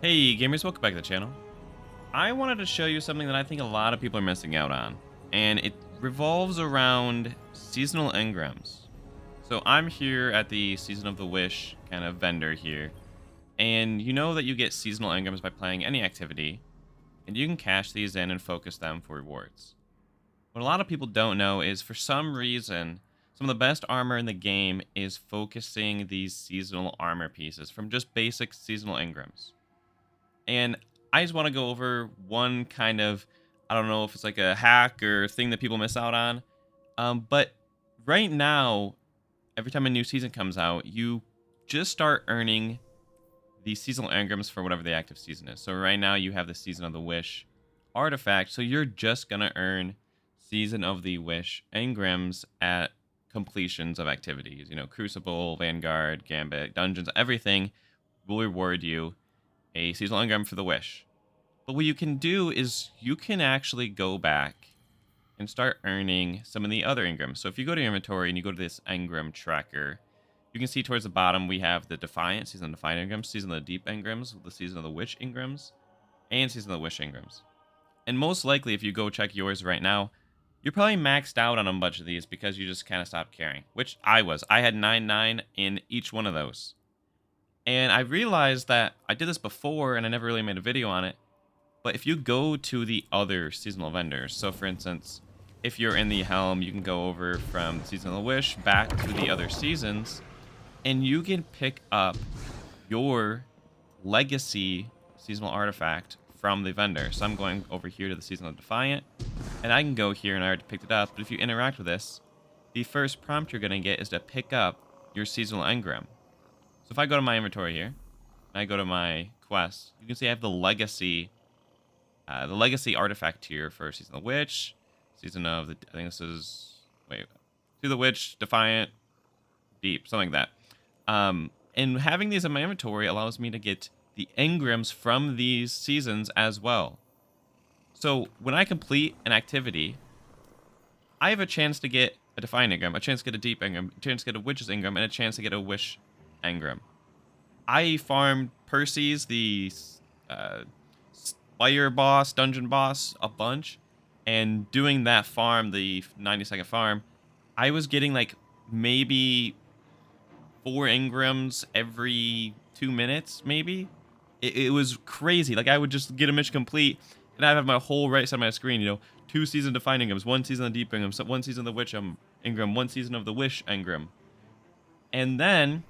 Hey gamers, welcome back to the channel. I wanted to show you something that I think a lot of people are missing out on, and it revolves around seasonal engrams. So I'm here at the Season of the Wish kind of vendor here, and you know that you get seasonal engrams by playing any activity, and you can cash these in and focus them for rewards. What a lot of people don't know is for some reason, some of the best armor in the game is focusing these seasonal armor pieces from just basic seasonal engrams. And I just want to go over one kind of, I don't know if it's like a hack or thing that people miss out on. But right now, every time a new season comes out, you just start earning the seasonal engrams for whatever the active season is. So right now you have the Season of the Wish artifact. So you're just going to earn Season of the Wish engrams at completions of activities. You know, Crucible, Vanguard, Gambit, Dungeons, everything will reward you a seasonal engram for the Wish. But what you can do is you can actually go back and start earning some of the other engrams. So if you go to your inventory and you go to this engram tracker, you can see towards the bottom we have the Defiant, Season of the Defiant engrams, Season of the Deep engrams, the Season of the Wish engrams, and Season of the Wish engrams. And most likely, if you go check yours right now, you're probably maxed out on a bunch of these because you just kind of stopped caring, which I was. I had 9 in each one of those. And I realized that I did this before and I never really made a video on it. But if you go to the other seasonal vendors, so for instance, if you're in the Helm, you can go over from Season of the Wish back to the other seasons, and you can pick up your legacy seasonal artifact from the vendor. So I'm going over here to the Season of Defiant, and I can go here and I already picked it up. But if you interact with this, the first prompt you're going to get is to pick up your seasonal engram. So if I go to my inventory here, and I go to my quests, you can see I have the legacy artifact here for Season of the Witch, Season of the, I think this is, wait, to the Witch, Defiant, Deep, something like that. And having these in my inventory allows me to get the engrams from these seasons as well. So when I complete an activity, I have a chance to get a Defiant engram, a chance to get a Deep engram, a chance to get a Witch's engram, and a chance to get a Wish engram. I farmed Percy's, the Spire boss, dungeon boss, a bunch, and doing that farm, the 90-second farm, I was getting like maybe 4 engrams every 2 minutes, maybe. It was crazy. Like I would just get a mission complete, and I'd have my whole right side of my screen, you know, 2 season Defiant engrams, 1 season of Deep engram, 1 season of the Witch engram, 1 season of the Wish engram. And then,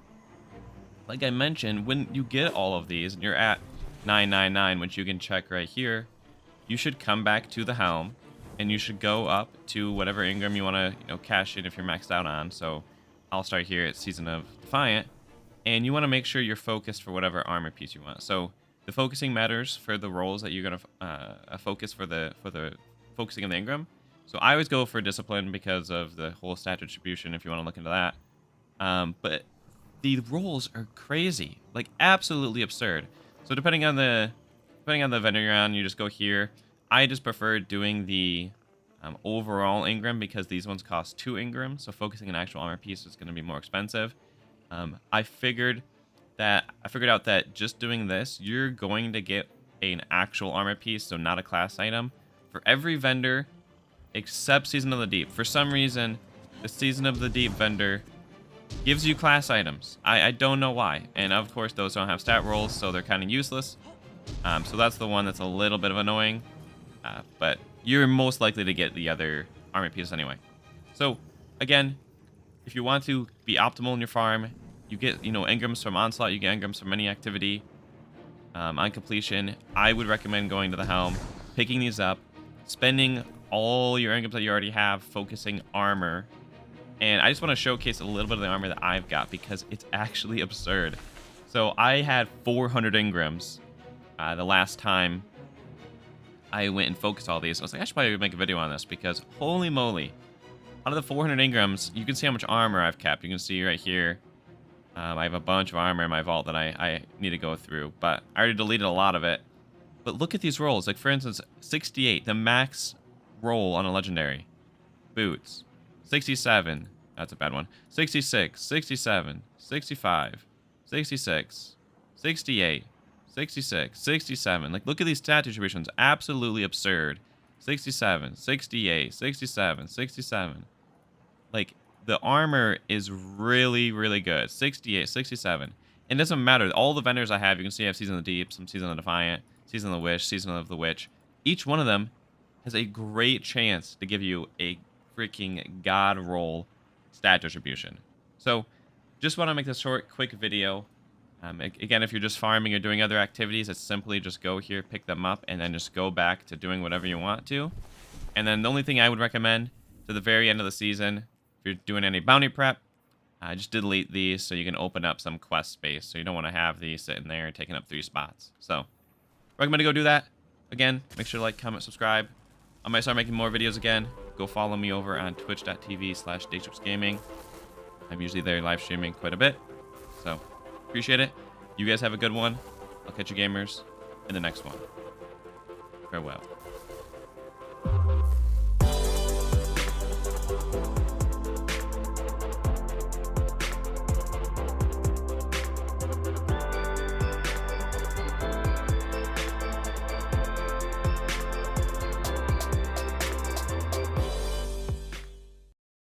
like I mentioned, when you get all of these and you're at 999, which you can check right here, you should come back to the Helm and you should go up to whatever engram you want to, you know, cash in if you're maxed out on. So I'll start here at Season of Defiant, and you want to make sure you're focused for whatever armor piece you want. So the focusing matters for the roles that you're going to focus for the focusing of the engram. So I always go for Discipline because of the whole stat distribution if you want to look into that. But the rolls are crazy, like absolutely absurd. So depending on the vendor you're on, you just go here. I just prefer doing the overall engram because these ones cost 2 engrams. So focusing an actual armor piece is going to be more expensive. I figured out that just doing this, you're going to get an actual armor piece, so not a class item, for every vendor except Season of the Deep. For some reason, the Season of the Deep vendor gives you class items. I don't know why. And of course, those don't have stat rolls, so they're kind of useless. So that's the one that's a little bit of annoying. But you're most likely to get the other armor pieces anyway. So again, if you want to be optimal in your farm, you get, you know, engrams from Onslaught, you get engrams from any activity. On completion, I would recommend going to the Helm, picking these up, spending all your engrams that you already have, focusing armor. And I just want to showcase a little bit of the armor that I've got because it's actually absurd. So I had 400 engrams the last time I went and focused all these. I was like, I should probably make a video on this because holy moly. Out of the 400 engrams, you can see how much armor I've kept. You can see right here, I have a bunch of armor in my vault that I need to go through. But I already deleted a lot of it. But look at these rolls. Like, for instance, 68, the max roll on a legendary. Boots. 67, that's a bad one. 66, 67, 65, 66, 68, 66, 67. Like, look at these stat distributions. Absolutely absurd. 67, 68, 67, 67. Like, the armor is really, really good. 68, 67. It doesn't matter. All the vendors I have, you can see I have Season of the Deep, some Season of the Defiant, Season of the Wish, Season of the Witch. Each one of them has a great chance to give you a freaking god roll stat distribution. So, just want to make this short, quick video. Again, if you're just farming or doing other activities, it's simply just go here, pick them up, and then just go back to doing whatever you want to. And then the only thing I would recommend to the very end of the season, if you're doing any bounty prep, just delete these so you can open up some quest space. So you don't want to have these sitting there taking up 3 spots. So, recommend to go do that. Again, make sure to like, comment, subscribe. I might start making more videos again. Go follow me over on twitch.tv/DayTripsGaming. I'm usually there live streaming quite a bit. So, appreciate it. You guys have a good one. I'll catch you gamers in the next one. Farewell.